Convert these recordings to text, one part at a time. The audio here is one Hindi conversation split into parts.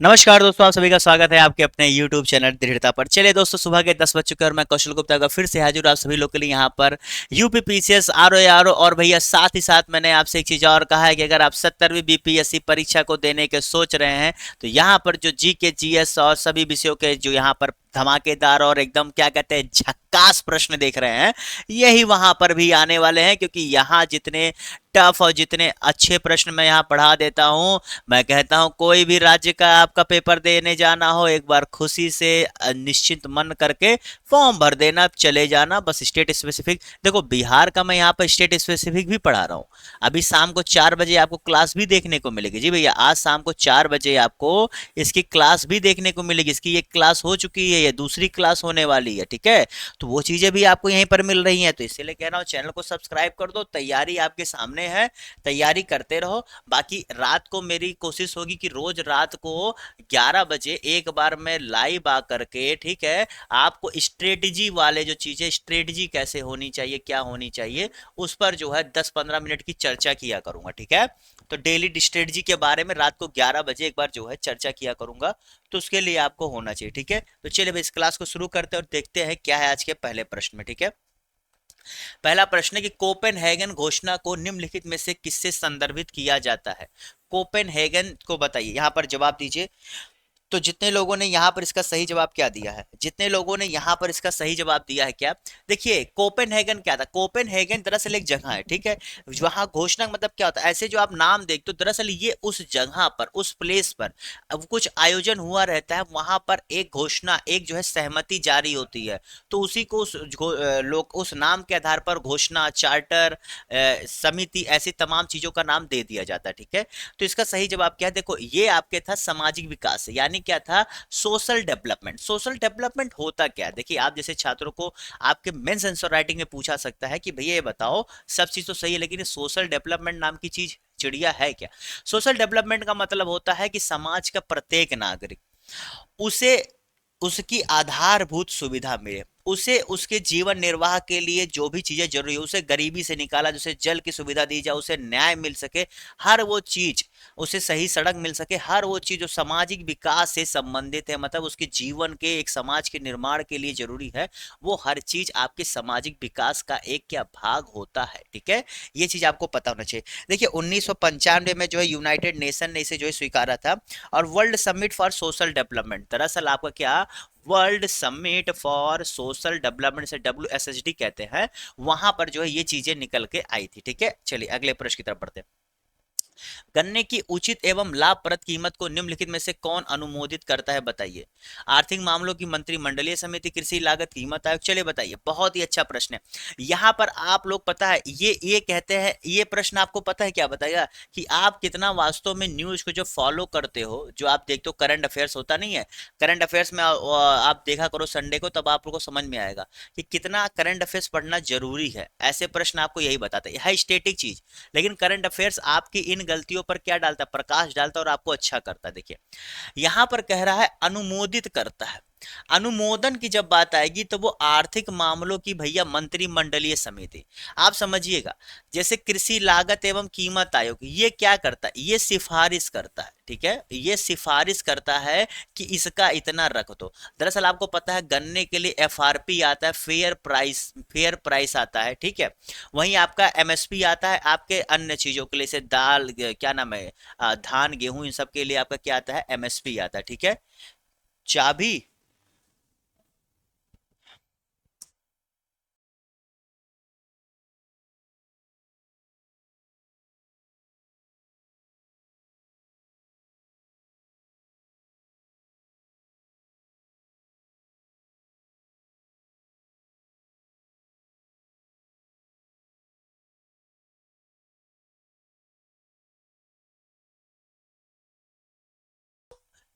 नमस्कार दोस्तों, आप सभी का स्वागत है आपके अपने YouTube चैनल दृढ़ता पर। चलिए दोस्तों, सुबह के 10 बज चुके हैं और मैं कौशल गुप्ता का फिर से हाजिर हूँ आप सभी लोग के लिए यहाँ पर यूपी पीसीएस आर ओ। और भैया साथ ही साथ मैंने आपसे एक चीज़ और कहा है कि अगर आप 70वीं बीपीएससी परीक्षा को देने के सोच रहे हैं तो यहाँ पर जो जी के जीएस और सभी विषयों के जो यहाँ पर धमाकेदार और एकदम क्या कहते हैं झक्कास प्रश्न देख रहे हैं, यही वहां पर भी आने वाले हैं। क्योंकि यहाँ जितने टफ और जितने अच्छे प्रश्न मैं यहाँ पढ़ा देता हूँ, मैं कहता हूँ कोई भी राज्य का आपका पेपर देने जाना हो, एक बार खुशी से निश्चिंत मन करके फॉर्म भर देना, चले जाना। बस स्टेट स्पेसिफिक देखो, बिहार का मैं यहाँ पर स्टेट स्पेसिफिक भी पढ़ा रहा हूँ। अभी शाम को 4 बजे आपको क्लास भी देखने को मिलेगी। जी भैया, आज शाम को 4 बजे आपको इसकी क्लास भी देखने को मिलेगी। इसकी एक क्लास हो चुकी है, ये दूसरी क्लास होने वाली है। ठीक है, तो वो चीजें भी आपको यहीं पर मिल रही हैं। तो इसीलिए कह रहा हूँ चैनल को सब्सक्राइब कर दो, तैयारी आपके सामने है, तैयारी करते रहो। बाकी रात को मेरी कोशिश होगी कि रोज रात को 11 बजे एक बार मैं लाइव आ करके, ठीक है, आपको स्ट्रेटजी वाले जो चीजें, स्ट्रेटजी कैसे होनी चाहिए, क्या होनी चाहिए, उस पर जो है 10-15 मिनट की चर्चा किया करूंगा। ठीक है, तो डेली स्ट्रेटजी के बारे में रात को 11 बजे एक बार जो है चर्चा किया करूंगा। तो उसके लिए आपको होना चाहिए। ठीक है, तो चलिए इस क्लास को शुरू करते हैं और देखते हैं क्या है आज के पहले प्रश्न में। ठीक है, पहला प्रश्न है कि कोपेनहेगन घोषणा को निम्नलिखित में से किससे संदर्भित किया जाता है। कोपेनहेगन को बताइए, यहां पर जवाब दीजिए। तो जितने लोगों ने यहाँ पर इसका सही जवाब क्या दिया है, जितने लोगों ने यहाँ पर इसका सही जवाब दिया है क्या, देखिए कोपेनहेगन क्या था। कोपेनहेगन दरअसल एक जगह है, ठीक है। वहां घोषणा मतलब क्या होता है, ऐसे जो आप नाम देखते हो, दरअसल ये उस जगह पर, उस प्लेस पर अब कुछ आयोजन हुआ रहता है, वहां पर एक घोषणा, एक जो है सहमति जारी होती है। तो उसी को लोग उस नाम के आधार पर घोषणा, चार्टर, समिति, ऐसी तमाम चीजों का नाम दे दिया जाता है। ठीक है, तो इसका सही जवाब क्या है, देखो ये आपके था सामाजिक विकास, यानी क्या था, सोशल डेवलपमेंट। सोशल डेवलपमेंट होता क्या है, देखिए आप जैसे छात्रों को आपके मेंस आंसर राइटिंग में पूछा सकता है कि भैया ये बताओ, सब चीज तो सही है लेकिन सोशल डेवलपमेंट नाम की चीज चिड़िया है क्या। सोशल डेवलपमेंट का मतलब होता है कि समाज का प्रत्येक नागरिक, उसे उसकी आधारभूत सुविधा मिले, उसे उसके जीवन निर्वाह के लिए जो भी चीजें जरूरी है, उसे गरीबी से निकाला, जैसे जल की सुविधा दी जाए, उसे न्याय मिल सके, हर वो चीज, उसे सही सड़क मिल सके, हर वो चीज जो सामाजिक विकास से संबंधित है, मतलब उसके जीवन के, एक समाज के निर्माण के लिए जरूरी है, वो हर चीज आपके सामाजिक विकास का एक क्या भाग होता है। ठीक है, ये चीज आपको पता होना चाहिए। देखिए 1995 में जो है यूनाइटेड नेशन ने इसे जो है स्वीकारा था। और world summit for social development, दरअसल आपका क्या, world summit for social development से WSHD कहते हैं, वहां पर जो है ये चीजें निकल के आई थी। ठीक है, चलिए अगले प्रश्न की तरफ बढ़ते हैं। गन्ने की उचित एवं लाभप्रद कीमत को निम्नलिखित में से कौन अनुमोदित करता है, बताइए। आर्थिक मामलों की मंत्रिमंडलीय समिति, कृषि लागत कीमत आयोग, चलिए बताइए। बहुत ही अच्छा प्रश्न है। यहाँ पर आप लोग पता है ये कहते हैं, ये प्रश्न आपको पता है क्या बताएगा कि आप कितना वास्तव में न्यूज को जो फॉलो करते हो, जो आप देखते हो, करंट अफेयर्स होता नहीं है, करंट अफेयर्स में आप देखा करो संडे को, तब आप लोग को समझ में आएगा कि कितना करंट अफेयर्स पढ़ना जरूरी है। ऐसे प्रश्न आपको यही बताते हैं, है स्टेटिक चीज, लेकिन करंट अफेयर्स आपकी इन गलतियों पर क्या डालता है, प्रकाश डालता है और आपको अच्छा करता है। देखिए यहां पर कह रहा है अनुमोदित करता है। अनुमोदन की जब बात आएगी तो वो आर्थिक मामलों की भैया मंत्रिमंडलीय समिति, आप समझिएगा। जैसे कृषि लागत एवं कीमत आयोग, ये क्या करता है, ये सिफारिश करता है। ठीक है, ये सिफारिश करता है कि इसका इतना रख दो। दरअसल आपको पता है गन्ने के लिए FRP आता है, फेयर प्राइस, फेयर प्राइस आता है। ठीक है, वहीं आपका MSP आता है आपके अन्य चीजों के लिए, जैसे दाल, क्या नाम है, धान गेहूं, इन सब के लिए आपका क्या आता है, MSP आता है। ठीक है, चाबी,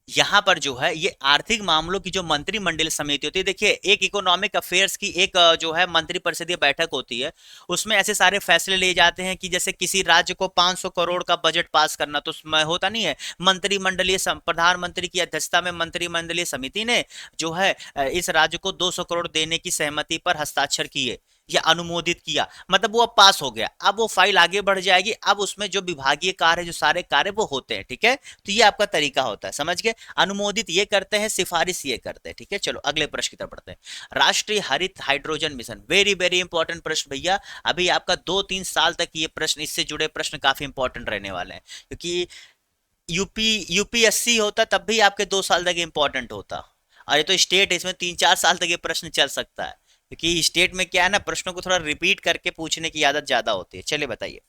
यहाँ पर जो है ये आर्थिक मामलों की जो मंत्रिमंडल समिति होती है, देखिए एक इकोनॉमिक अफेयर्स की एक जो है मंत्रिपरिषदीय बैठक होती है, उसमें ऐसे सारे फैसले लिए जाते हैं कि जैसे किसी राज्य को 500 करोड़ का बजट पास करना, तो उसमें होता नहीं है मंत्रिमंडलीय प्रधानमंत्री की अध्यक्षता में मंत्रिमंडलीय समिति ने जो है इस राज्य को 200 करोड़ देने की सहमति पर हस्ताक्षर किए। या अनुमोदित किया, मतलब वो अब पास हो गया, अब वो फाइल आगे बढ़ जाएगी, अब उसमें जो विभागीय कार्य, जो सारे कार्य वो होते हैं, ठीक है। तो ये आपका तरीका होता है, समझ गए। अनुमोदित ये करते हैं, सिफारिश ये करते हैं, ठीक है। चलो अगले प्रश्न की तरफ बढ़ते हैं। राष्ट्रीय हरित hydrogen mission, very very important प्रश्न भैया। अभी आपका 2-3 साल तक ये प्रश्न, इससे जुड़े प्रश्न काफी इंपॉर्टेंट रहने वाले हैं, क्योंकि यूपीएससी होता तब भी आपके 2 साल तक इंपॉर्टेंट होता, और ये तो स्टेट है, इसमें 3-4 साल तक ये प्रश्न चल सकता है, क्योंकि स्टेट में क्या है ना, प्रश्नों को थोड़ा रिपीट करके पूछने की आदत ज्यादा होती है। चलिए बताइए,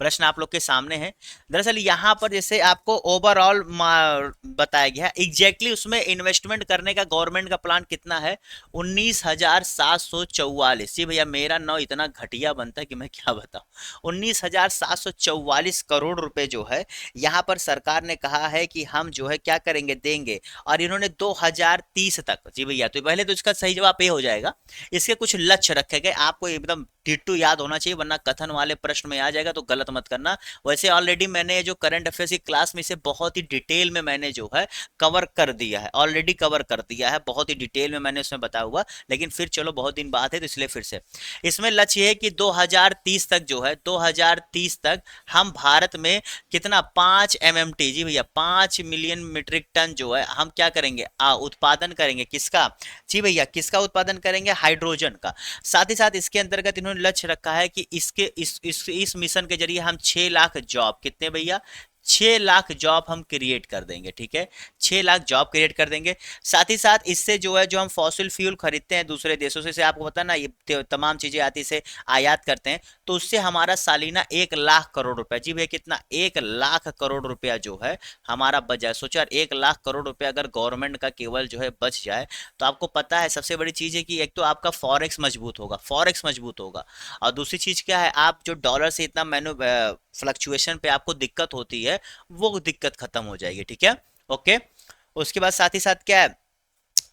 प्रश्न आप लोग के सामने है। दरअसल यहाँ पर जैसे आपको ओवरऑल बताया गया है, एग्जैक्टली उसमें इन्वेस्टमेंट करने का गवर्नमेंट का प्लान कितना है, 19,744। जी भैया, मेरा नाम इतना घटिया बनता है कि मैं क्या बताऊं। 19,744 करोड़ रुपए जो है यहाँ पर सरकार ने कहा है कि हम जो है क्या करेंगे, देंगे। और इन्होंने 2030 तक, जी भैया, तो पहले तो इसका सही जवाब ये हो जाएगा। इसके कुछ लक्ष्य रखे गए, आपको एकदम डिट्टू याद होना चाहिए, वरना कथन वाले प्रश्न में आ जाएगा तो गलत मत करना। वैसे ऑलरेडी मैंने जो करंट अफेयर्स की क्लास में इसे बहुत ही डिटेल में मैंने जो है कवर कर दिया है, ऑलरेडी कवर कर दिया है, बहुत ही डिटेल में मैंने उसमें बताया हुआ। लेकिन फिर चलो, बहुत दिन बाद है तो इसलिए फिर से इसमें लक्ष्य है कि 2030 तक जो है, 2030 तक हम भारत में कितना, 5 MMT, जी भैया 5 मिलियन मीट्रिक टन जो है हम क्या करेंगे, उत्पादन करेंगे। किसका, जी भैया, किसका उत्पादन करेंगे, हाइड्रोजन का। साथ ही साथ इसके अंतर्गत इन्होंने लक्ष्य रखा है कि इसके इस मिशन के जरिए हम 6 लाख जॉब, कितने भैया, 6 लाख जॉब हम क्रिएट कर देंगे, ठीक है। 6 लाख जॉब क्रिएट कर देंगे। साथ ही साथ इससे जो है, जो हम फॉसिल फ्यूल खरीदते हैं दूसरे देशों से, आपको पता ना, ये तमाम चीजें आती है, इसे आयात करते हैं, तो उससे हमारा सालीना 1 लाख करोड़ रुपया, जी भैया कितना, 1 लाख करोड़ रुपया जो है हमारा बच जाए। सोचा, 1 लाख करोड़ रुपया अगर गवर्नमेंट का केवल जो है बच जाए, तो आपको पता है सबसे बड़ी चीज है कि एक तो आपका फॉरेक्स मजबूत होगा, फॉरेक्स मजबूत होगा, और दूसरी चीज क्या है, आप जो डॉलर से इतना मैन्यू फ्लक्चुएशन पे आपको दिक्कत होती है, वो दिक्कत खत्म हो जाएगी, ठीक है। ओके, उसके बाद साथ ही साथ क्या है,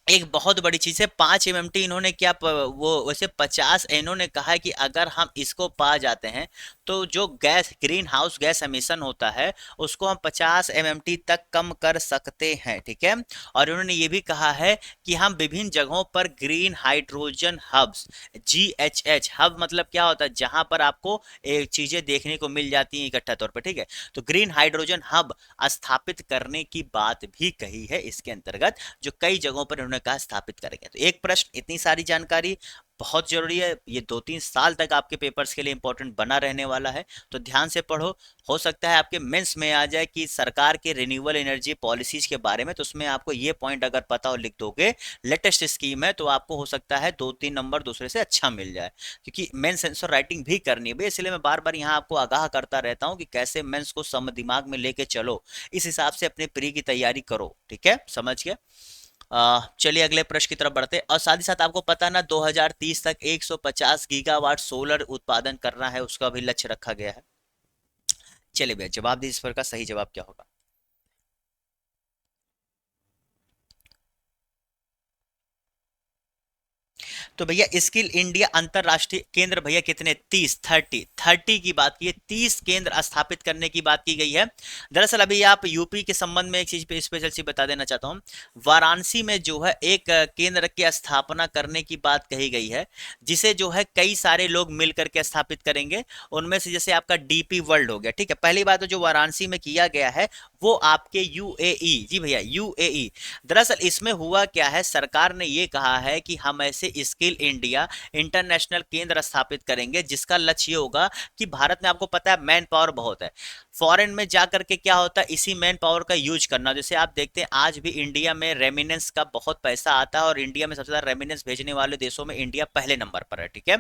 एक बहुत बड़ी चीज है, 5 MMT इन्होंने क्या वो वैसे 50, इन्होंने कहा है कि अगर हम इसको पा जाते हैं तो जो gas, green house gas emission होता है, उसको हम 50 MMT तक कम कर सकते हैं, ठीक है। और उन्होंने ये भी कहा है कि हम विभिन्न जगहों पर green hydrogen hubs, GHH hub मतलब क्या होता है, जहां पर आपको चीजें देखने को मिल जाती हैं इकट्ठा तौर पर, ठीक है। तो ग्रीन हाइड्रोजन हब स्थापित करने की बात भी कही है इसके अंतर्गत, जो कई जगहों पर उन्होंने कहा स्थापित करेंगे। तो एक प्रश्न, इतनी सारी जानकारी बहुत जरूरी है, ये 2-3 साल तक आपके पेपर्स के लिए इंपॉर्टेंट बना रहने वाला है, तो ध्यान से पढ़ो। हो सकता है आपके मेंस में आ जाए कि सरकार के रिन्यूएबल एनर्जी पॉलिसीज के बारे में, तो उसमें आपको ये पॉइंट अगर पता हो, लिख दोगे, लेटेस्ट स्कीम है, तो आपको हो सकता है 2-3 नंबर दूसरे से अच्छा मिल जाए, क्योंकि मेंस आंसर राइटिंग भी करनी है, इसलिए मैं बार बार यहाँ आपको आगाह करता रहता हूँ कि कैसे मेंस को सम दिमाग में लेके चलो, इस हिसाब से अपने प्री की तैयारी करो, ठीक है, समझ गए। चलिए अगले प्रश्न की तरफ बढ़ते हैं। और साथ ही साथ आपको पता ना, 2030 तक 150 गीगावाट सोलर उत्पादन करना है, उसका भी लक्ष्य रखा गया है। चलिए भैया, जवाब दीजिए, इस पर का सही जवाब क्या होगा। तो भैया स्किल इंडिया अंतरराष्ट्रीय केंद्र भैया कितने, 30 की बात की है, 30 केंद्र स्थापित करने की बात की गई है। दरअसल अभी आप यूपी के संबंध में एक चीज पे स्पेशल चीज बता देना चाहता हूँ। वाराणसी में जो है एक केंद्र की स्थापना करने की बात कही गई है, जिसे जो है कई सारे लोग मिल करके स्थापित करेंगे। उनमें से जैसे आपका डीपी वर्ल्ड हो गया, ठीक है। पहली बात तो जो वाराणसी में किया गया है वो आपके यूएई, जी भैया यूएई। दरअसल इसमें हुआ क्या है, सरकार ने ये कहा है कि हम ऐसे स्किल इंडिया इंटरनेशनल केंद्र स्थापित करेंगे, जिसका लक्ष्य ये होगा कि भारत में आपको पता है मैन पावर बहुत है, फॉरेन में जा करके क्या होता है, इसी मैन पावर का यूज करना। जैसे आप देखते हैं आज भी इंडिया में रेमिनेंस का बहुत पैसा आता है, और इंडिया में सबसे ज्यादा रेमिनेंस भेजने वाले देशों में इंडिया पहले नंबर पर है, ठीक है।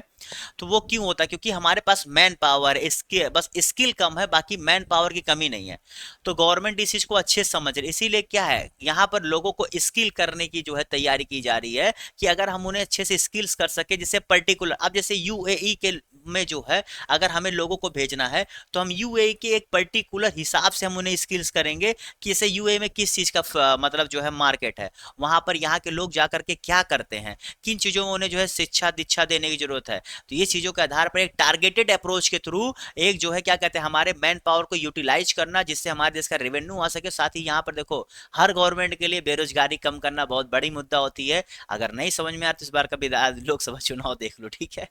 तो वो क्यों होता है, क्योंकि हमारे पास मैन पावर, इसके बस स्किल कम है, बाकी मैन पावर की कमी नहीं है। तो गवर्नमेंट इस चीज को अच्छे से समझ रही है, इसीलिए क्या है, यहाँ पर लोगों को स्किल करने की जो है तैयारी की जा रही है, कि अगर हम उन्हें अच्छे से स्किल्स कर सके, जिससे पर्टिकुलर, अब जैसे यूएई के में जो है अगर हमें लोगों को भेजना है, तो हम यूएई के एक पर्टिकुलर हिसाब से हम उन्हें स्किल्स करेंगे कि जैसे यूए में किस चीज़ का मतलब जो है मार्केट है, वहां पर यहाँ के लोग जाकर के क्या करते हैं, किन चीज़ों में उन्हें जो है शिक्षा दीक्षा देने की जरूरत है। तो ये चीज़ों के आधार पर एक टारगेटेड अप्रोच के थ्रू एक जो है क्या कहते हैं हमारे मैन पावर को यूटिलाइज करना, जिससे हमारे देश का रेवेन्यू आ सके। साथ ही यहाँ पर देखो हर गवर्नमेंट के लिए बेरोजगारी कम करना बहुत बड़ी मुद्दा होती है। अगर नहीं समझ में आया तो इस बार का लोकसभा चुनाव देख लो, ठीक है।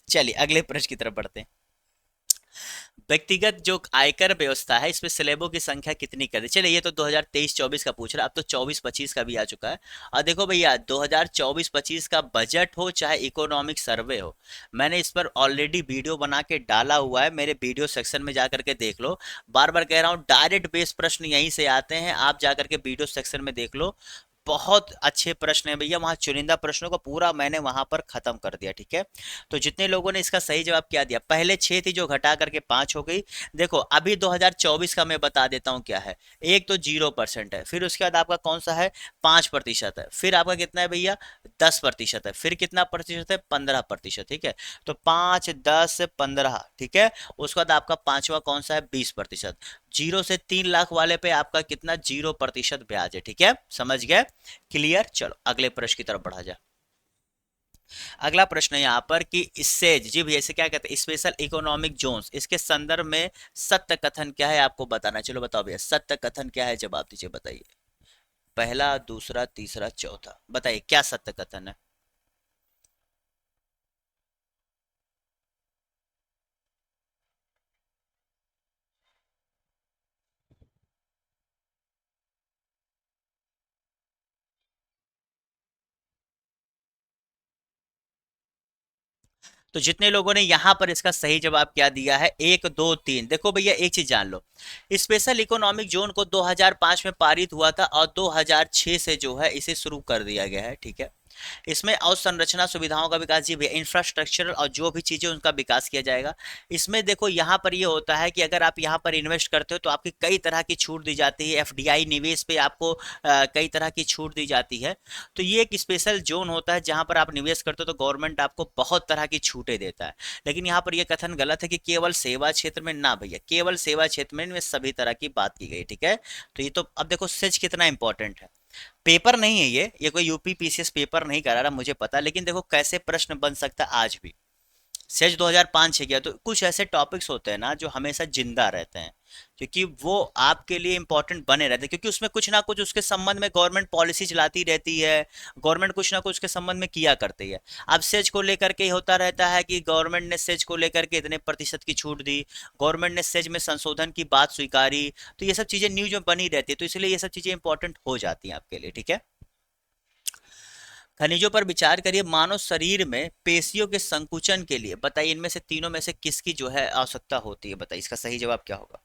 चलिए अगले प्रश्न की तरफ बढ़ते हैं। व्यक्तिगत जो आयकर व्यवस्था है इसमें स्लेबों की संख्या कितनी कर दी। चलिए ये तो 2023-24 का पूछ रहा है, अब तो 24-25 का भी आ चुका है। और देखो भैया 2024-25 का बजट हो चाहे इकोनॉमिक सर्वे हो, मैंने इस पर ऑलरेडी वीडियो बना के डाला हुआ है, मेरे वीडियो सेक्शन में जाकर के देख लो। बार बार कह रहा हूँ डायरेक्ट बेस प्रश्न यहीं से आते हैं, आप जाकर के वीडियो सेक्शन में देख लो। बहुत अच्छे प्रश्न है भैया, वहां चुनिंदा प्रश्नों को पूरा मैंने वहां पर खत्म कर दिया, ठीक है। तो जितने लोगों ने इसका सही जवाब क्या दिया, पहले 6 थी जो घटा करके 5 हो गई। देखो अभी 2024 का मैं बता देता हूं क्या है। एक तो 0% है, फिर उसके बाद आपका कौन सा है 5% है, फिर आपका कितना है भैया 10% है, फिर कितना प्रतिशत है 15%, ठीक है। तो 5, 10, 15, ठीक है। उसके बाद आपका पांचवा कौन सा है 20%। 0 से 3 लाख वाले पे आपका कितना 0% ब्याज है, ठीक है, समझ गए, क्लियर। चलो अगले प्रश्न की तरफ बढ़ा जाए। अगला प्रश्न है यहाँ पर कि इससे जी भैया इसे क्या कहते हैं स्पेशल इकोनॉमिक जोन्स, इसके संदर्भ में सत्य कथन क्या है आपको बताना। चलो बताओ भैया सत्य कथन क्या है, जवाब दीजिए, बताइए। पहला, दूसरा, तीसरा, चौथा, बताइए क्या सत्य कथन है। तो जितने लोगों ने यहां पर इसका सही जवाब क्या दिया है 1, 2, 3, देखो भैया एक चीज जान लो, स्पेशल इकोनॉमिक जोन को 2005 में पारित हुआ था और 2006 से जो है इसे शुरू कर दिया गया है, ठीक है। इसमें अवसंरचना सुविधाओं का विकास जी भैया इंफ्रास्ट्रक्चरल और जो भी चीजें उनका विकास किया जाएगा। इसमें देखो यहाँ पर ये होता है कि अगर आप यहाँ पर इन्वेस्ट करते हो तो आपकी कई तरह की छूट दी जाती है, एफडीआई निवेश पे आपको कई तरह की छूट दी जाती है। तो ये एक स्पेशल जोन होता है जहां पर आप निवेश करते हो तो गवर्नमेंट आपको बहुत तरह की छूटें देता है। लेकिन यहाँ पर यह कथन गलत है कि केवल सेवा क्षेत्र में, ना भैया, केवल सेवा क्षेत्र में इनमें सभी तरह की बात की गई, ठीक है। तो ये तो अब देखो सच कितना इंपॉर्टेंट है। पेपर नहीं है ये कोई यूपी पीसीएस पेपर नहीं करा रहा मुझे पता, लेकिन देखो कैसे प्रश्न बन सकता है आज भी। सेज 2005 से गया, तो कुछ ऐसे टॉपिक्स होते हैं ना जो हमेशा जिंदा रहते हैं, क्योंकि वो आपके लिए इंपॉर्टेंट बने रहते हैं, क्योंकि उसमें कुछ ना कुछ उसके संबंध में गवर्नमेंट पॉलिसी चलाती रहती है, गवर्नमेंट कुछ ना कुछ उसके संबंध में किया करती है। अब सेज को लेकर के होता रहता है कि गवर्नमेंट ने सेज को लेकर के इतने प्रतिशत की छूट दी, गवर्नमेंट ने सेज में संशोधन की बात स्वीकारी, तो ये सब चीजें न्यूज में बनी रहती है, तो इसलिए ये सब चीजें इंपॉर्टेंट हो जाती हैं आपके लिए, ठीक है। खनिजों पर विचार करिए, मानव शरीर में पेशियों के संकुचन के लिए बताइए इनमें से तीनों में से किसकी जो है आवश्यकता होती है, बताइए इसका सही जवाब क्या होगा।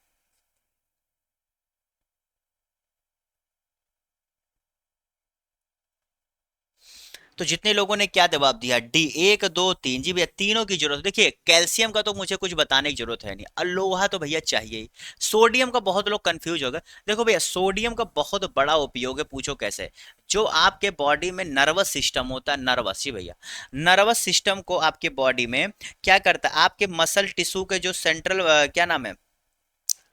तो जितने लोगों ने क्या जवाब दिया डी, 1, 2, 3, जी भैया तीनों की जरूरत है। देखिए कैल्शियम का तो मुझे कुछ बताने की जरूरत है नहीं, और लोहा तो भैया चाहिए ही। सोडियम का बहुत लोग कंफ्यूज हो गए। देखो भैया सोडियम का बहुत बड़ा उपयोग है, पूछो कैसे। जो आपके बॉडी में नर्वस सिस्टम होता है, नर्वस, जी भैया, नर्वस सिस्टम को आपके बॉडी में क्या करता है, आपके मसल टिश्यू के जो सेंट्रल क्या नाम है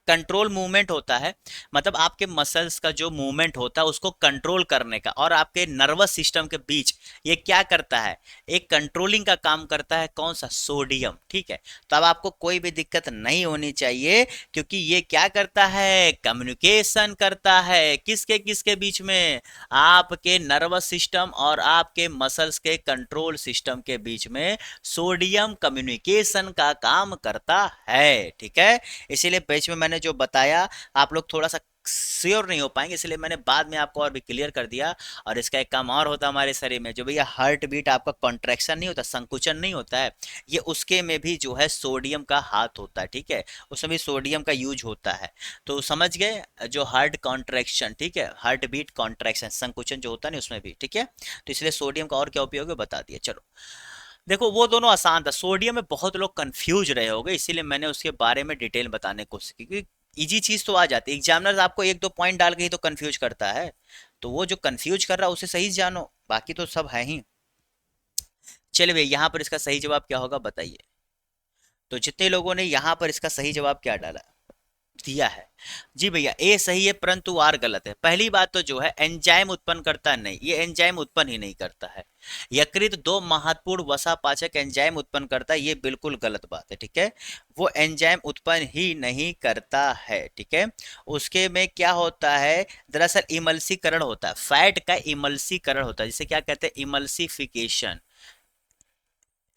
कंट्रोल मूवमेंट होता है, मतलब आपके मसल्स का जो मूवमेंट होता है उसको कंट्रोल करने का, और आपके नर्वस सिस्टम के बीच ये क्या करता है, एक कंट्रोलिंग का काम करता है, कौन सा, सोडियम, ठीक है। तो अब आपको कोई भी दिक्कत नहीं होनी चाहिए, क्योंकि ये क्या करता है, कम्युनिकेशन करता है किसके किसके बीच में, आपके नर्वस सिस्टम और आपके मसल्स के कंट्रोल सिस्टम के बीच में सोडियम कम्युनिकेशन का काम करता है, ठीक है। इसीलिए बीच में मैंने जो बताया आप लोग थोड़ा सा श्योर नहीं हो पाएंगे, इसलिए मैंने बाद में आपको और भी क्लियर कर दिया। और इसका एक काम और होता है हमारे शरीर में, जो भैया हार्ट बीट आपका कॉन्ट्रैक्शन नहीं होता, संकुचन नहीं होता है, ये उसके में भी जो है सोडियम का हाथ होता है, ठीक है, उसमें भी सोडियम का यूज होता है। तो समझ गए, जो हार्ट कॉन्ट्रैक्शन, ठीक है, हार्ट बीट कॉन्ट्रैक्शन संकुचन जो होता है ना उसमें भी, ठीक है। तो इसलिए सोडियम का और क्या उपयोग है बता दिया। चलो देखो वो दोनों आसान था, सोडियम में बहुत लोग कंफ्यूज रहे होंगे, इसीलिए मैंने उसके बारे में डिटेल बताने की कोशिश की, क्योंकि इजी चीज तो आ जाती है, एग्जामिनर आपको 1, 2 पॉइंट डाल के ही तो कंफ्यूज करता है, तो वो जो कंफ्यूज कर रहा है उसे सही जानो, बाकी तो सब है ही। चलिए भैया यहाँ पर इसका सही जवाब क्या होगा बताइए। तो जितने लोगों ने यहाँ पर इसका सही जवाब क्या डाला, दिया है। जी भैया, ए सही है परंतु आर गलत है। पहली बात तो जो है एंजाइम उत्पन्न करता नहीं, ये एंजाइम उत्पन्न ही नहीं करता है। यकृत दो महत्वपूर्ण वसा पाचक एंजाइम उत्पन्न करता है, ये बिल्कुल गलत बात है, ठीक है। वो एंजाइम उत्पन्न ही नहीं करता है, ठीक है। उसके में क्या होता है, दरअसल इमल्सीकरण होता है, फैट का इमल्सीकरण होता है, जिसे क्या कहते हैं, इमल्सिफिकेशन।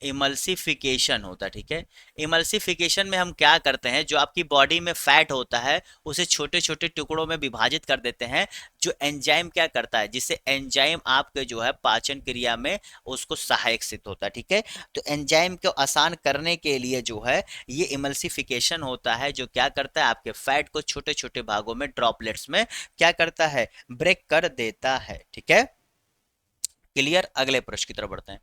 इमल्सिफिकेशन होता है, ठीक है। इमल्सिफिकेशन में हम क्या करते हैं, जो आपकी बॉडी में फैट होता है उसे छोटे छोटे टुकड़ों में विभाजित कर देते हैं। जो एंजाइम क्या करता है, जिससे एंजाइम आपके जो है पाचन क्रिया में उसको सहायक सिद्ध होता है, ठीक है। तो एंजाइम को आसान करने के लिए जो है ये इमल्सिफिकेशन होता है, जो क्या करता है, आपके फैट को छोटे छोटे भागों में, ड्रॉपलेट्स में क्या करता है, ब्रेक कर देता है, ठीक है। क्लियर। अगले प्रश्न की तरफ बढ़ते हैं।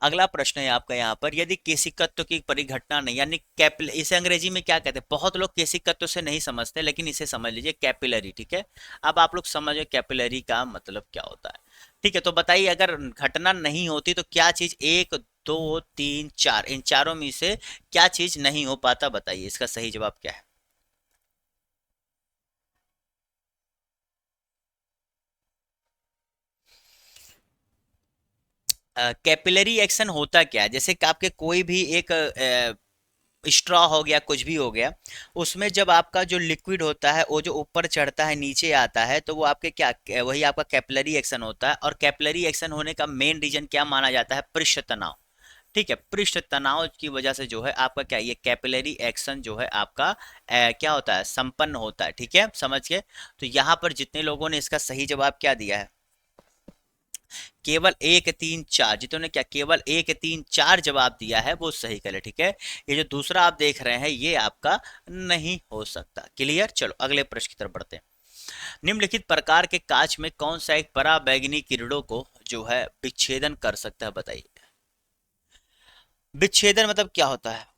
अगला प्रश्न है आपका यहाँ पर, यदि केशिकत्व की परिघटना नहीं, यानी कैपिल, इसे अंग्रेजी में क्या कहते हैं, बहुत लोग केशिकत्व से नहीं समझते, लेकिन इसे समझ लीजिए कैपिलरी, ठीक है। अब आप लोग समझो कैपिलरी का मतलब क्या होता है, ठीक है। तो बताइए, अगर घटना नहीं होती तो क्या चीज, एक दो तीन चार, इन चारों में से क्या चीज नहीं हो पाता, बताइए इसका सही जवाब क्या है। कैपिलरी एक्शन होता क्या है, जैसे कि आपके कोई भी एक स्ट्रॉ हो गया, कुछ भी हो गया, उसमें जब आपका जो लिक्विड होता है वो जो ऊपर चढ़ता है नीचे आता है, तो वो आपके क्या, वही आपका कैपिलरी एक्शन होता है। और कैपिलरी एक्शन होने का मेन रीजन क्या माना जाता है, पृष्ठ तनाव, ठीक है। पृष्ठ तनाव की वजह से जो है आपका क्या, ये कैपिलरी एक्शन जो है आपका क्या होता है, संपन्न होता है, ठीक है, समझ के। तो यहाँ पर जितने लोगों ने इसका सही जवाब क्या दिया है, केवल एक तीन चार, जितने क्या केवल एक तीन चार जवाब दिया है वो सही करे, ठीक है। ये जो दूसरा आप देख रहे हैं ये आपका नहीं हो सकता। क्लियर। चलो अगले प्रश्न की तरफ बढ़ते हैं। निम्नलिखित प्रकार के कांच में कौन सा एक पराबैंगनी किरणों को जो है विच्छेदन कर सकता है, बताइए। विच्छेदन मतलब क्या होता है।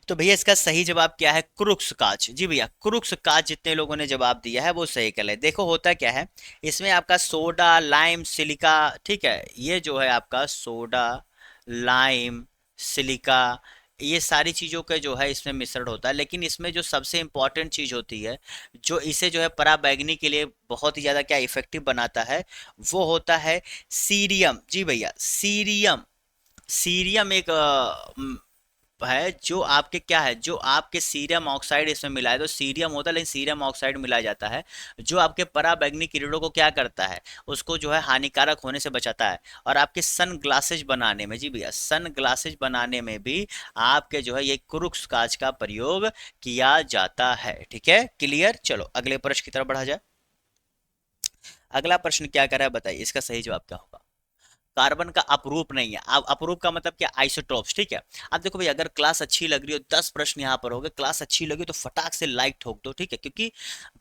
तो भैया इसका सही जवाब क्या है, क्रुक्स कांच। जी भैया, क्रुक्स कांच जितने लोगों ने जवाब दिया है वो सही कर ले। देखो होता क्या है, इसमें आपका सोडा, लाइम, सिलिका, ठीक है, ये जो है आपका सोडा, लाइम, सिलिका, ये सारी चीज़ों का जो है इसमें मिश्रण होता है। लेकिन इसमें जो सबसे इंपॉर्टेंट चीज़ होती है, जो इसे जो है पराबैंगनी के लिए बहुत ही ज़्यादा क्या इफेक्टिव बनाता है, वो होता है सीरियम। जी भैया, सीरियम। सीरियम एक है जो आपके क्या है, जो आपके सीरियम ऑक्साइड इसमें मिला है, तो सीरियम होता है लेकिन सीरियम ऑक्साइड मिलाया जाता है, जो आपके पराबैंगनी किरणों को क्या करता है, उसको जो है हानिकारक होने से बचाता है। और आपके सन ग्लासेज बनाने में, जी भैया, सन ग्लासेज बनाने में भी आपके जो है ये क्रुक्स कांच का प्रयोग किया जाता है, ठीक है। क्लियर। चलो अगले प्रश्न की तरफ बढ़ा जाए। अगला प्रश्न क्या कर रहा है, बताइए इसका सही जवाब क्या होगा। कार्बन का अपरूप नहीं है। अब अपरूप का मतलब क्या, आइसोटोप्स, ठीक है। अब देखो भाई, अगर क्लास अच्छी लग रही हो, 10 प्रश्न यहाँ पर हो गए, क्लास अच्छी लगी तो फटाक से लाइक ठोक दो, ठीक है। क्योंकि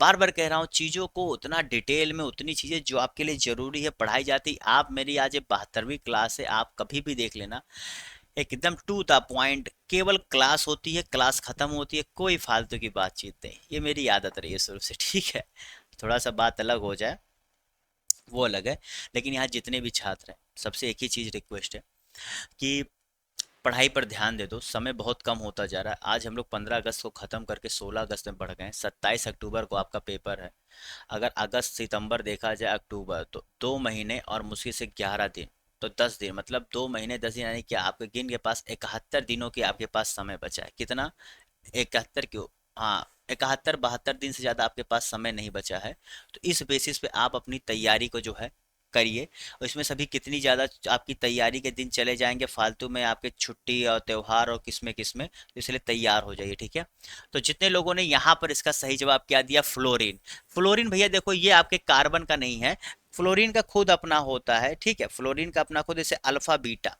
बार बार कह रहा हूँ, चीज़ों को उतना डिटेल में, उतनी चीज़ें जो आपके लिए जरूरी है पढ़ाई जाती। आप मेरी आज ये 72वीं क्लास है, आप कभी भी देख लेना, एकदम टू द पॉइंट, केवल क्लास होती है, क्लास खत्म होती है, कोई फालतू की बातचीत नहीं। ये मेरी आदत रही है शुरू से, ठीक है। थोड़ा सा बात अलग हो जाए वो अलग है। लेकिन यहाँ जितने भी छात्र हैं, सबसे एक ही चीज़ रिक्वेस्ट है कि पढ़ाई पर ध्यान दे दो। समय बहुत कम होता जा रहा है। आज हम लोग 15 अगस्त को ख़त्म करके 16 अगस्त में बढ़ गए हैं। 27 अक्टूबर को आपका पेपर है। अगर अगस्त सितंबर देखा जाए, अक्टूबर, तो 2 महीने और मुश्किल से 11 दिन, तो 10 दिन, मतलब 2 महीने 10 दिन, यानी कि आपके गिन के पास 71 दिनों की आपके पास समय बचा है। कितना, 71 क्यों, हाँ, 71 72 दिन से ज़्यादा आपके पास समय नहीं बचा है। तो इस बेसिस पे आप अपनी तैयारी को जो है करिए। और इसमें सभी कितनी ज़्यादा आपकी तैयारी के दिन चले जाएंगे फालतू में, आपके छुट्टी और त्यौहार और किसमें किसमें, तो इसलिए तैयार हो जाइए, ठीक है। तो जितने लोगों ने यहाँ पर इसका सही जवाब क्या दिया, फ्लोरीन। फ्लोरीन भैया देखो, ये आपके कार्बन का नहीं है, फ्लोरीन का खुद अपना होता है, ठीक है। फ्लोरीन का अपना खुद, जैसे अल्फा बीटा,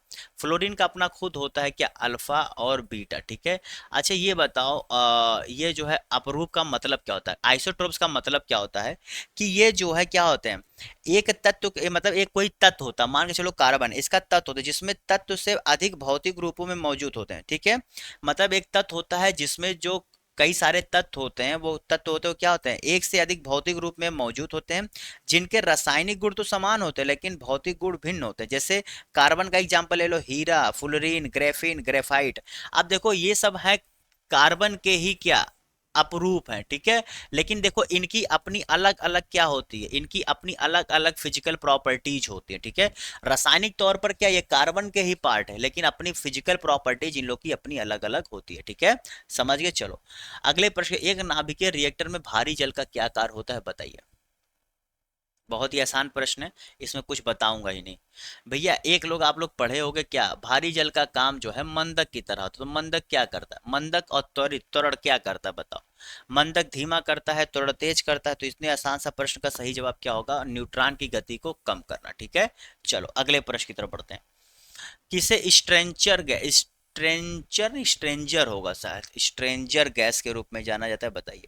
फ्लोरीन का अपना खुद होता है क्या, अल्फा और बीटा, ठीक है। अच्छा ये बताओ, ये जो है अपरूप का मतलब क्या होता है, आइसोट्रोप्स का मतलब क्या होता है, कि ये जो है क्या होते हैं, एक तत्व मतलब एक कोई तत्व होता है, मान के चलो कार्बन, इसका तत्व होता है जिसमें तत्व से अधिक भौतिक रूपों में मौजूद होते हैं, ठीक है। मतलब एक तत्व होता है जिसमें जो कई सारे तत्व होते हैं, वो तत्व होते हैं, वो क्या होते हैं, एक से अधिक भौतिक रूप में मौजूद होते हैं, जिनके रासायनिक गुण तो समान होते हैं लेकिन भौतिक गुण भिन्न होते हैं। जैसे कार्बन का एग्जांपल ले लो, हीरा, फ्लोरीन, ग्रेफीन, ग्रेफाइट। अब देखो ये सब है कार्बन के ही क्या, अपरूप है, ठीक है। लेकिन देखो इनकी अपनी अलग अलग क्या होती है, इनकी अपनी अलग अलग फिजिकल प्रॉपर्टीज होती है, ठीक है। रासायनिक तौर पर क्या ये कार्बन के ही पार्ट है, लेकिन अपनी फिजिकल प्रॉपर्टीज इन लोग की अपनी अलग अलग होती है, ठीक है। समझ गए, चलो अगले प्रश्न। एक नाभिकीय रिएक्टर में भारी जल का क्या कार्य होता है, बताइए। बहुत ही आसान प्रश्न है, इसमें कुछ बताऊंगा ही नहीं भैया। एक लोग आप लोग पढ़े होंगे क्या, भारी जल का काम जो है मंदक की तरह होता है। तो मंदक क्या करता है, मंदक और त्वरित त्वरण क्या करता है बताओ। मंदक धीमा करता है, त्वरण तेज करता है। तो इतने आसान सा प्रश्न का सही जवाब क्या होगा, न्यूट्रॉन की गति को कम करना, ठीक है। चलो अगले प्रश्न की तरफ बढ़ते हैं। किसे स्ट्रेंचर गैस, स्ट्रेंचर स्ट्रेंजर होगा शायद, स्ट्रेंजर गैस के रूप में जाना जाता है, बताइए।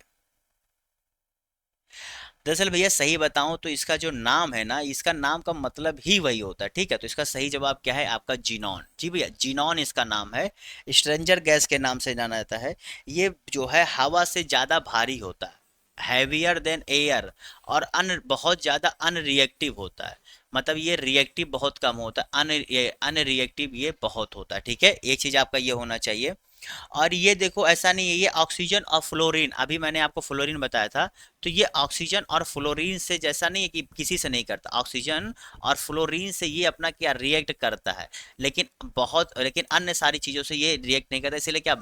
दरअसल भैया सही बताऊं तो इसका जो नाम है ना, इसका नाम का मतलब ही वही होता है, ठीक है। तो इसका सही जवाब क्या है आपका, जीनॉन। जी भैया, जीनॉन इसका नाम है, स्ट्रेंजर गैस के नाम से जाना जाता है। ये जो है हवा से ज्यादा भारी होता है, हैवियर देन एयर, और बहुत ज्यादा अनरिएक्टिव होता है। मतलब ये रिएक्टिव बहुत कम होता है, अनरिएक्टिव ये बहुत होता है, ठीक है। एक चीज आपका ये होना चाहिए। और ये देखो ऐसा नहीं है, ये ऑक्सीजन और फ्लोरीन, अभी मैंने आपको फ्लोरीन बताया था, तो ये ऑक्सीजन और फ्लोरीन से जैसा नहीं है कि किसी से नहीं करता, ऑक्सीजन और फ्लोरीन से ये अपना क्या रिएक्ट करता है, लेकिन लेकिन अन्य सारी चीज़ों से ये रिएक्ट नहीं करता, इसलिए क्या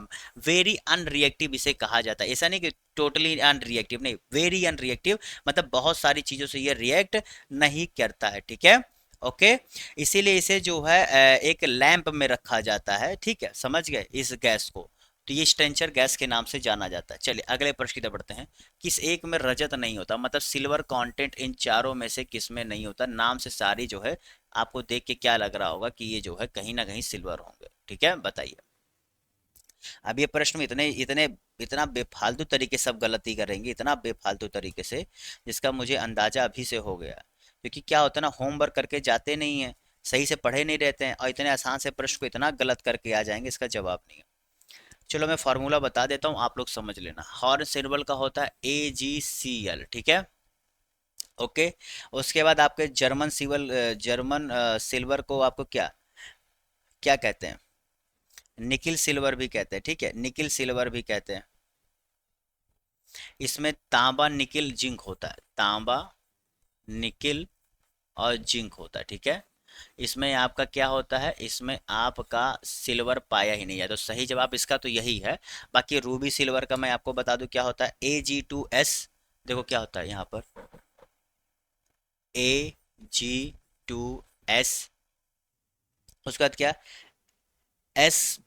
वेरी अनरिएक्टिव इसे कहा जाता है। ऐसा नहीं कि टोटली अनरिएक्टिव, नहीं, वेरी अनरिएक्टिव, मतलब बहुत सारी चीज़ों से ये रिएक्ट नहीं करता है, ठीक है। ओके, इसीलिए इसे जो है एक लैंप में रखा जाता है, ठीक है, समझ गए इस गैस को। तो ये स्ट्रेंचर गैस के नाम से जाना जाता है। चलिए अगले प्रश्न की तरफ बढ़ते हैं। किस एक में रजत नहीं होता, मतलब सिल्वर कंटेंट इन चारों में से किस में नहीं होता। नाम से सारी जो है आपको देख के क्या लग रहा होगा कि ये जो है कहीं ना कहीं सिल्वर होंगे, ठीक है, बताइए। अब ये प्रश्न में इतने इतने इतना बेफालतू तरीके से सब गलती करेंगे, इतना बेफालतू तरीके से, जिसका मुझे अंदाजा अभी से हो गया। क्योंकि क्या होता है ना, होमवर्क करके जाते नहीं है, सही से पढ़े नहीं रहते हैं, और इतने आसान से प्रश्न को इतना गलत करके आ जाएंगे, इसका जवाब नहीं है। चलो मैं फार्मूला बता देता हूँ, आप लोग समझ लेना। हॉर्न सिल्वर का होता है AgCl, ठीक है। ओके, उसके बाद आपके जर्मन सिल्वर को आपको क्या क्या कहते हैं, निकिल सिल्वर भी कहते हैं, ठीक है, निकिल सिल्वर भी कहते हैं। इसमें तांबा निकिल जिंक होता है, तांबा निकिल और जिंक होता है, ठीक है। इसमें आपका क्या होता है, इसमें आपका सिल्वर पाया ही नहीं है, तो सही जवाब इसका तो यही है। बाकी रूबी सिल्वर का मैं आपको बता दूं क्या होता है, Ag2S। देखो क्या होता है यहाँ पर, Ag2S, उसके बाद क्या, S,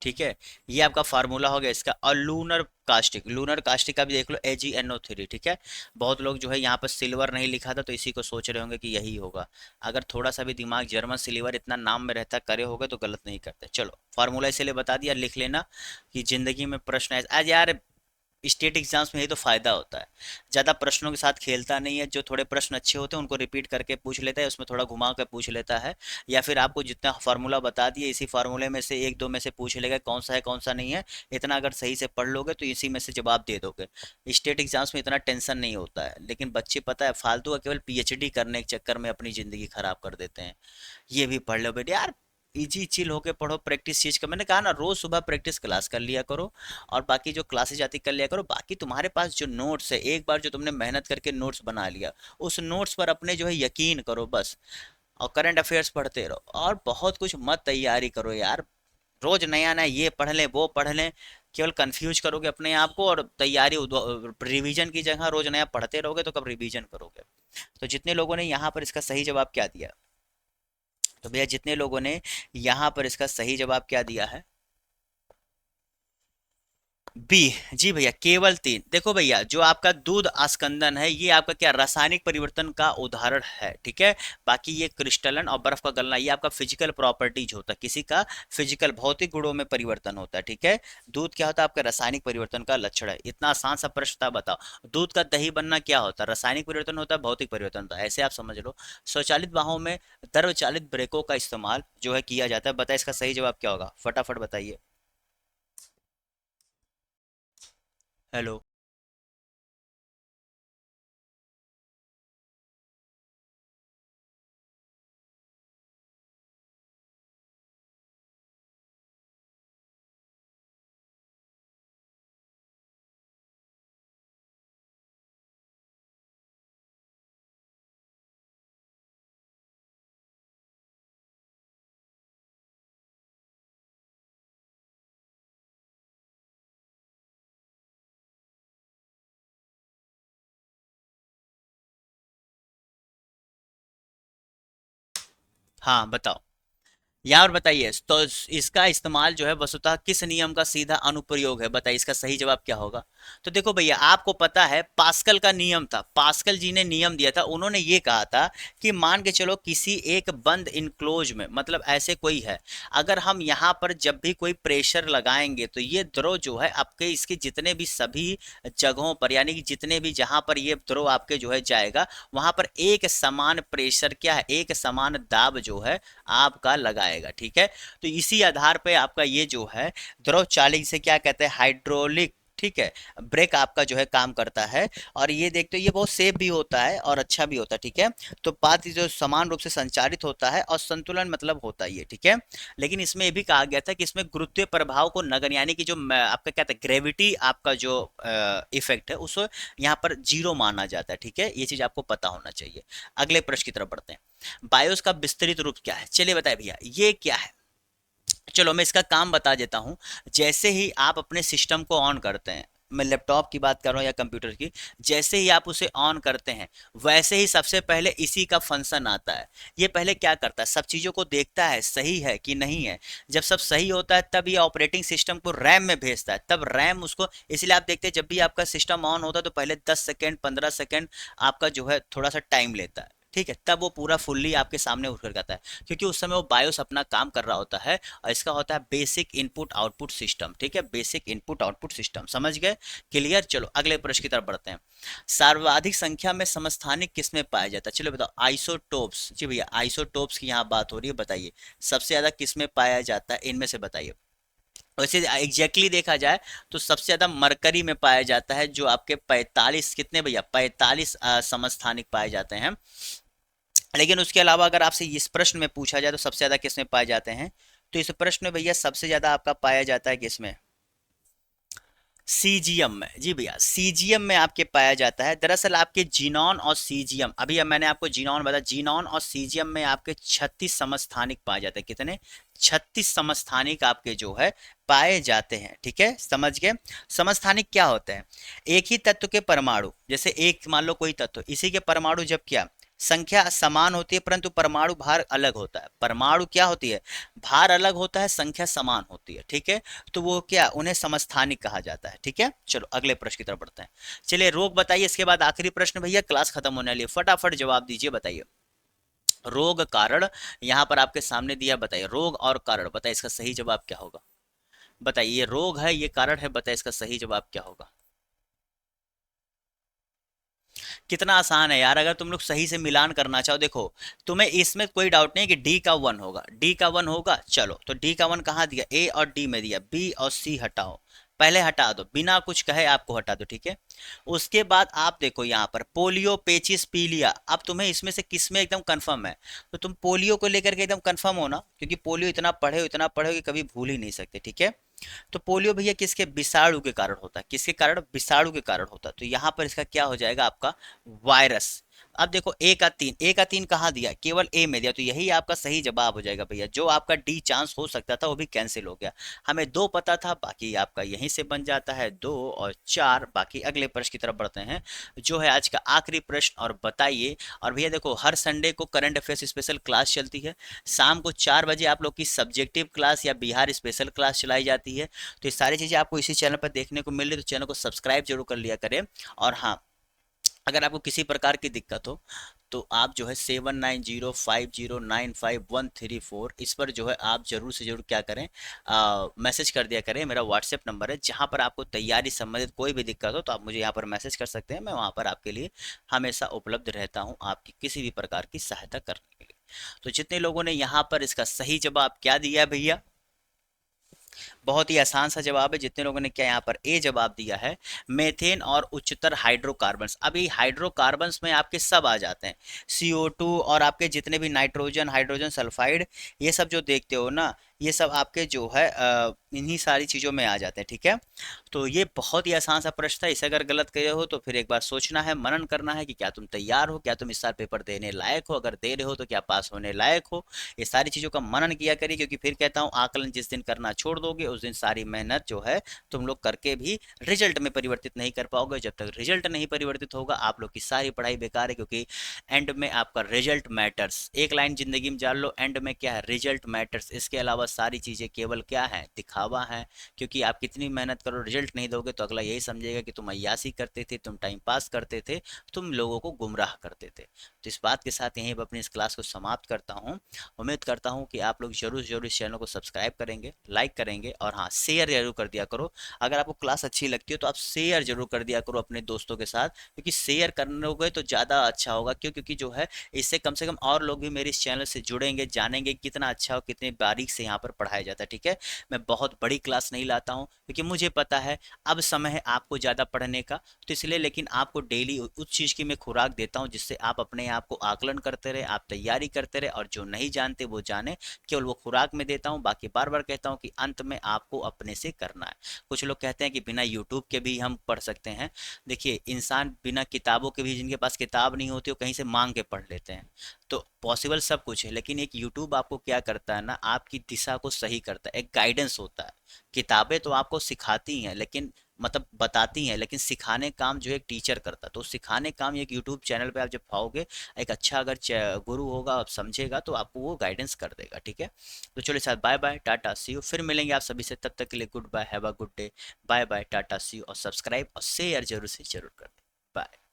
ठीक है। ये आपका फार्मूला हो गया इसका। और लूनर कास्टिक, लूनर कास्टिक का भी देख लो, AgNO3, ठीक है। बहुत लोग जो है यहाँ पर सिल्वर नहीं लिखा था, तो इसी को सोच रहे होंगे कि यही होगा। अगर थोड़ा सा भी दिमाग, जर्मन सिल्वर इतना नाम में रहता करे होगे तो गलत नहीं करते। चलो फार्मूला इसलिए बता दिया, लिख लेना कि जिंदगी में प्रश्न है आज यार, स्टेट एग्जाम्स में यही तो फायदा होता है, ज़्यादा प्रश्नों के साथ खेलता नहीं है। जो थोड़े प्रश्न अच्छे होते हैं उनको रिपीट करके पूछ लेता है, उसमें थोड़ा घुमा कर पूछ लेता है, या फिर आपको जितना फार्मूला बता दिए इसी फार्मूले में से एक दो में से पूछ लेगा कौन सा है कौन सा नहीं है। इतना अगर सही से पढ़ लोगे तो इसी में से जवाब दे दोगे। स्टेट एग्जाम्स में इतना टेंशन नहीं होता है, लेकिन बच्चे पता है फालतू का केवल PhD करने के चक्कर में अपनी ज़िंदगी खराब कर देते हैं। ये भी पढ़ लो बेटे यार, इजी चिल होके पढ़ो, प्रैक्टिस चीज का, मैंने कहा ना रोज सुबह प्रैक्टिस क्लास कर लिया करो, और बाकी जो क्लासेज आती कर लिया करो। बाकी तुम्हारे पास जो नोट्स है, एक बार जो तुमने मेहनत करके नोट्स बना लिया, उस नोट्स पर अपने जो है यकीन करो बस, और करंट अफेयर्स पढ़ते रहो, और बहुत कुछ मत तैयारी करो यार। रोज नया नया ये पढ़ लें वो पढ़ लें, केवल कंफ्यूज करोगे अपने आप को, और तैयारी रिवीजन की जगह रोज नया पढ़ते रहोगे तो कब रिवीजन करोगे। तो जितने लोगों ने यहाँ पर इसका सही जवाब क्या दिया, तो भैया जितने लोगों ने यहाँ पर इसका सही जवाब क्या दिया है, बी। जी भैया, केवल 3। देखो भैया जो आपका दूध आस्कंदन है, ये आपका क्या रासायनिक परिवर्तन का उदाहरण है, ठीक है। बाकी ये क्रिस्टलन और बर्फ का गलना, ये आपका फिजिकल प्रॉपर्टीज होता है, किसी का फिजिकल भौतिक गुणों में परिवर्तन होता है, ठीक है। दूध क्या होता है, आपका रासायनिक परिवर्तन का लक्षण है। इतना आसान सा प्रश्न था, बताओ दूध का दही बनना क्या होता है, रासायनिक परिवर्तन होता है, भौतिक परिवर्तन होता है, ऐसे आप समझ लो। स्वचालित वाहनों में द्रव चालित ब्रेकों का इस्तेमाल जो है किया जाता है, बताइए इसका सही जवाब क्या होगा, फटाफट बताइए। हेलो। हाँ बताओ। यहाँ और बताइए, तो इसका इस्तेमाल जो है वस्तुतः किस नियम का सीधा अनुप्रयोग है, बताइए इसका सही जवाब क्या होगा। तो देखो भैया, आपको पता है पास्कल का नियम था, पास्कल जी ने नियम दिया था, उन्होंने ये कहा था कि मान के चलो किसी एक बंद इनक्लोज में, मतलब ऐसे कोई है, अगर हम यहाँ पर जब भी कोई प्रेशर लगाएंगे तो ये द्रव जो है आपके इसके जितने भी सभी जगहों पर, यानी कि जितने भी जहां पर ये द्रव आपके जो है जाएगा, वहां पर एक समान प्रेशर क्या है, एक समान दाब जो है आपका लगाएगा, ठीक है। तो इसी आधार पे आपका ये जो है द्रव चालित से क्या कहते हैं, हाइड्रोलिक, ठीक है, ब्रेक आपका जो है काम करता है। और ये देखते हो ये बहुत सेफ भी होता है और अच्छा भी होता है, ठीक है। तो बात जो समान रूप से संचालित होता है और संतुलन मतलब होता ही है, ठीक है। लेकिन इसमें ये भी कहा गया था कि इसमें गुरुत्वीय प्रभाव को नगण्य, यानी कि जो आपका क्या कहते हैं ग्रेविटी आपका जो इफेक्ट है उसको यहाँ पर जीरो माना जाता है, ठीक है। ये चीज आपको पता होना चाहिए। अगले प्रश्न की तरफ बढ़ते हैं। बायोस का विस्तृत रूप क्या है, चलिए बताए भैया ये क्या है। चलो मैं इसका काम बता देता हूं। जैसे ही आप अपने सिस्टम को ऑन करते हैं, मैं लैपटॉप की बात कर रहा हूं या कंप्यूटर की, जैसे ही आप उसे ऑन करते हैं वैसे ही सबसे पहले इसी का फंक्शन आता है। ये पहले क्या करता है, सब चीज़ों को देखता है सही है कि नहीं है। जब सब सही होता है तब ये ऑपरेटिंग सिस्टम को रैम में भेजता है, तब रैम उसको, इसलिए आप देखते हैं जब भी आपका सिस्टम ऑन होता है तो पहले 10 सेकेंड 15 सेकेंड आपका जो है थोड़ा सा टाइम लेता है, ठीक है, तब वो पूरा फुल्ली आपके सामने उठ कर आता है, क्योंकि उस समय वो बायोस अपना काम कर रहा होता है। और इसका होता है बेसिक इनपुट आउटपुट सिस्टम, ठीक है, बेसिक इनपुट आउटपुट सिस्टम, समझ गए, क्लियर। चलो अगले प्रश्न की तरफ बढ़ते हैं। सर्वाधिक संख्या में समस्थानिक किसमें पाया जाता है, चलो बताओ। आइसोटोप्स, जी भैया आइसोटोप्स की यहाँ बात हो रही है, बताइए सबसे ज्यादा किसमें पाया जाता है, इनमें से बताइए। वैसे एग्जैक्टली देखा जाए तो सबसे ज्यादा मरकरी में पाया जाता है, जो आपके 45, कितने भैया 45 समस्थानिक पाए जाते हैं। लेकिन उसके अलावा अगर आपसे इस प्रश्न में पूछा जाए तो सबसे ज्यादा किसमें पाए जाते हैं, तो इस प्रश्न में भैया सबसे ज्यादा आपका पाया जाता है किसमें, सीजीएम में। जी भैया सीजीएम में आपके पाया जाता है। दरअसल आपके जीनॉन और सीजीएम, अभी मैंने आपको जीनॉन बताया, जीनॉन और सीजीएम में आपके 36 समस्थानिक पाए जाते हैं, कितने, 36 समस्थानिक आपके जो है पाए जाते हैं, ठीक है, समझ गए। समस्थानिक क्या होते हैं, एक ही तत्व के परमाणु, जैसे एक मान लो कोई तत्व, इसी के परमाणु जब क्या संख्या समान होती है परंतु परमाणु भार अलग होता है, परमाणु क्या होती है, भार अलग होता है, संख्या समान होती है, ठीक है। तो वो क्या, उन्हें समस्थानिक कहा जाता है, ठीक है। चलो अगले प्रश्न की तरफ बढ़ते हैं। चलिए रोग बताइए, इसके बाद आखिरी प्रश्न भैया, क्लास खत्म होने वाली है, फटाफट जवाब दीजिए, बताइए। रोग कारण यहाँ पर आपके सामने दिया, बताइए रोग और कारण, बताइए इसका सही जवाब क्या होगा। बताइए ये रोग है ये कारण है, बताइए इसका सही जवाब क्या होगा। कितना आसान है यार, अगर तुम लोग सही से मिलान करना चाहो, देखो तुम्हें इसमें कोई डाउट नहीं कि डी का वन होगा, डी का वन होगा। चलो तो डी का वन कहाँ दिया, ए और डी में दिया, बी और सी हटाओ, पहले हटा दो, बिना कुछ कहे आपको हटा दो, ठीक है। उसके बाद आप देखो यहाँ पर पोलियो पेचिस पी लिया, अब तुम्हें इसमें से किस में एकदम कंफर्म है, तो तुम पोलियो को लेकर के एकदम कंफर्म हो ना, क्योंकि पोलियो इतना पढ़े हो कि कभी भूल ही नहीं सकते, ठीक है। तो पोलियो भैया किसके, विषाणु के कारण होता है, किसके कारण, विषाणु के कारण होता है। तो यहाँ पर इसका क्या हो जाएगा आपका, वायरस। अब देखो ए का तीन, ए का तीन कहाँ दिया, केवल ए में दिया, तो यही आपका सही जवाब हो जाएगा भैया। जो आपका डी चांस हो सकता था वो भी कैंसिल हो गया, हमें दो पता था, बाकी आपका यहीं से बन जाता है 2 और 4। बाकी अगले प्रश्न की तरफ बढ़ते हैं, जो है आज का आखिरी प्रश्न, और बताइए। और भैया देखो हर संडे को करंट अफेयर्स स्पेशल क्लास चलती है, शाम को 4 बजे आप लोग की सब्जेक्टिव क्लास या बिहार स्पेशल क्लास चलाई जाती है। तो ये सारी चीज़ें आपको इसी चैनल पर देखने को मिल रही है, तो चैनल को सब्सक्राइब जरूर कर लिया करें। और हाँ, अगर आपको किसी प्रकार की दिक्कत हो तो आप जो है 7905095134 इस पर जो है आप जरूर से जरूर क्या करें, मैसेज कर दिया करें। मेरा व्हाट्सएप नंबर है, जहां पर आपको तैयारी संबंधित कोई भी दिक्कत हो तो आप मुझे यहाँ पर मैसेज कर सकते हैं, मैं वहां पर आपके लिए हमेशा उपलब्ध रहता हूँ, आपकी किसी भी प्रकार की सहायता करने के लिए। तो जितने लोगों ने यहाँ पर इसका सही जवाब क्या दिया है भैया, बहुत ही आसान सा जवाब है, जितने लोगों ने क्या यहाँ पर ए जवाब दिया है, मेथेन और उच्चतर हाइड्रोकार्बन्स। अभी हाइड्रोकार्बन्स में आपके सब आ जाते हैं, CO2 और आपके जितने भी नाइट्रोजन, हाइड्रोजन सल्फाइड, ये सब जो देखते हो ना, ये सब आपके जो है इन्हीं सारी चीज़ों में आ जाते हैं, ठीक है। तो ये बहुत ही आसान सा प्रश्न था, इसे अगर गलत करे हो तो फिर एक बार सोचना है, मनन करना है कि क्या तुम तैयार हो, क्या तुम इस साल पेपर देने लायक हो, अगर दे रहे हो तो क्या पास होने लायक हो। ये सारी चीज़ों का मनन किया करिए, क्योंकि फिर कहता हूँ आकलन जिस दिन करना छोड़ दोगे उस दिन सारी मेहनत जो है तुम लोग करके भी रिजल्ट में परिवर्तित नहीं कर पाओगे। जब तक रिजल्ट नहीं परिवर्तित होगा आप लोग की सारी पढ़ाई बेकार है, क्योंकि एंड में आपका रिजल्ट मैटर्स। एक लाइन जिंदगी में जान लो, एंड में क्या है, रिजल्ट मैटर्स। इसके अलावा सारी चीज़ें केवल क्या है, दिखावा है। क्योंकि आप कितनी मेहनत करो, रिजल्ट नहीं दोगे तो अगला यही समझेगा कि तुम अय्यासी करते थे, तुम टाइम पास करते थे, तुम लोगों को गुमराह करते थे। तो इस बात के साथ यहीं पर अपनी इस क्लास को समाप्त करता हूँ। उम्मीद करता हूँ कि आप लोग जरूर जरूर इस चैनल को सब्सक्राइब करेंगे, लाइक करेंगे, और हाँ, शेयर जरूर कर दिया करो। अगर आपको क्लास अच्छी लगती है तो आप शेयर जरूर कर दिया करो अपने दोस्तों के साथ, क्योंकि शेयर करने तो ज़्यादा अच्छा होगा। क्यों? क्योंकि जो है इससे कम से कम और लोग भी मेरे इस चैनल से जुड़ेंगे, जानेंगे कितना अच्छा और कितने बारीक से यहाँ पर पढ़ाया जाता है, ठीक है। मैं बहुत बड़ी क्लास नहीं लाता हूँ, क्योंकि मुझे पता है अब समय है आपको ज़्यादा पढ़ने का, तो इसलिए लेकिन आपको डेली उस चीज़ की मैं खुराक देता हूँ जिससे आप अपने आप को आकलन करते रहे, आप तैयारी करते रहे, और जो नहीं जानते वो जाने। केवल वो खुराक में देता हूँ, बाकी बार बार कहता हूँ कि अंत में आपको अपने से करना है। कुछ लोग कहते हैं कि बिना यूट्यूब के भी हम पढ़ सकते हैं। देखिए, इंसान बिना किताबों के भी, जिनके पास किताब नहीं होती वो कहीं से मांग के पढ़ लेते हैं। तो पॉसिबल सब कुछ है, लेकिन एक यूट्यूब आपको क्या करता है ना, आपकी दिशा को सही करता है, एक गाइडेंस होता है। किताबें तो आपको सिखाती हैं, लेकिन मतलब बताती हैं, लेकिन सिखाने काम जो है एक टीचर करता है। तो सिखाने काम एक यूट्यूब चैनल पे आप जब पाओगे, एक अच्छा अगर गुरु होगा, आप समझेगा, तो आपको वो गाइडेंस कर देगा, ठीक है। तो चलो साथ, bye bye, tata, see you. फिर मिलेंगे आप सभी से, तब तक के लिए good bye, have a good day, bye bye, tata, see you. और सब्सक्राइब और शेयर जरूर से जरूर कर दें। बाय।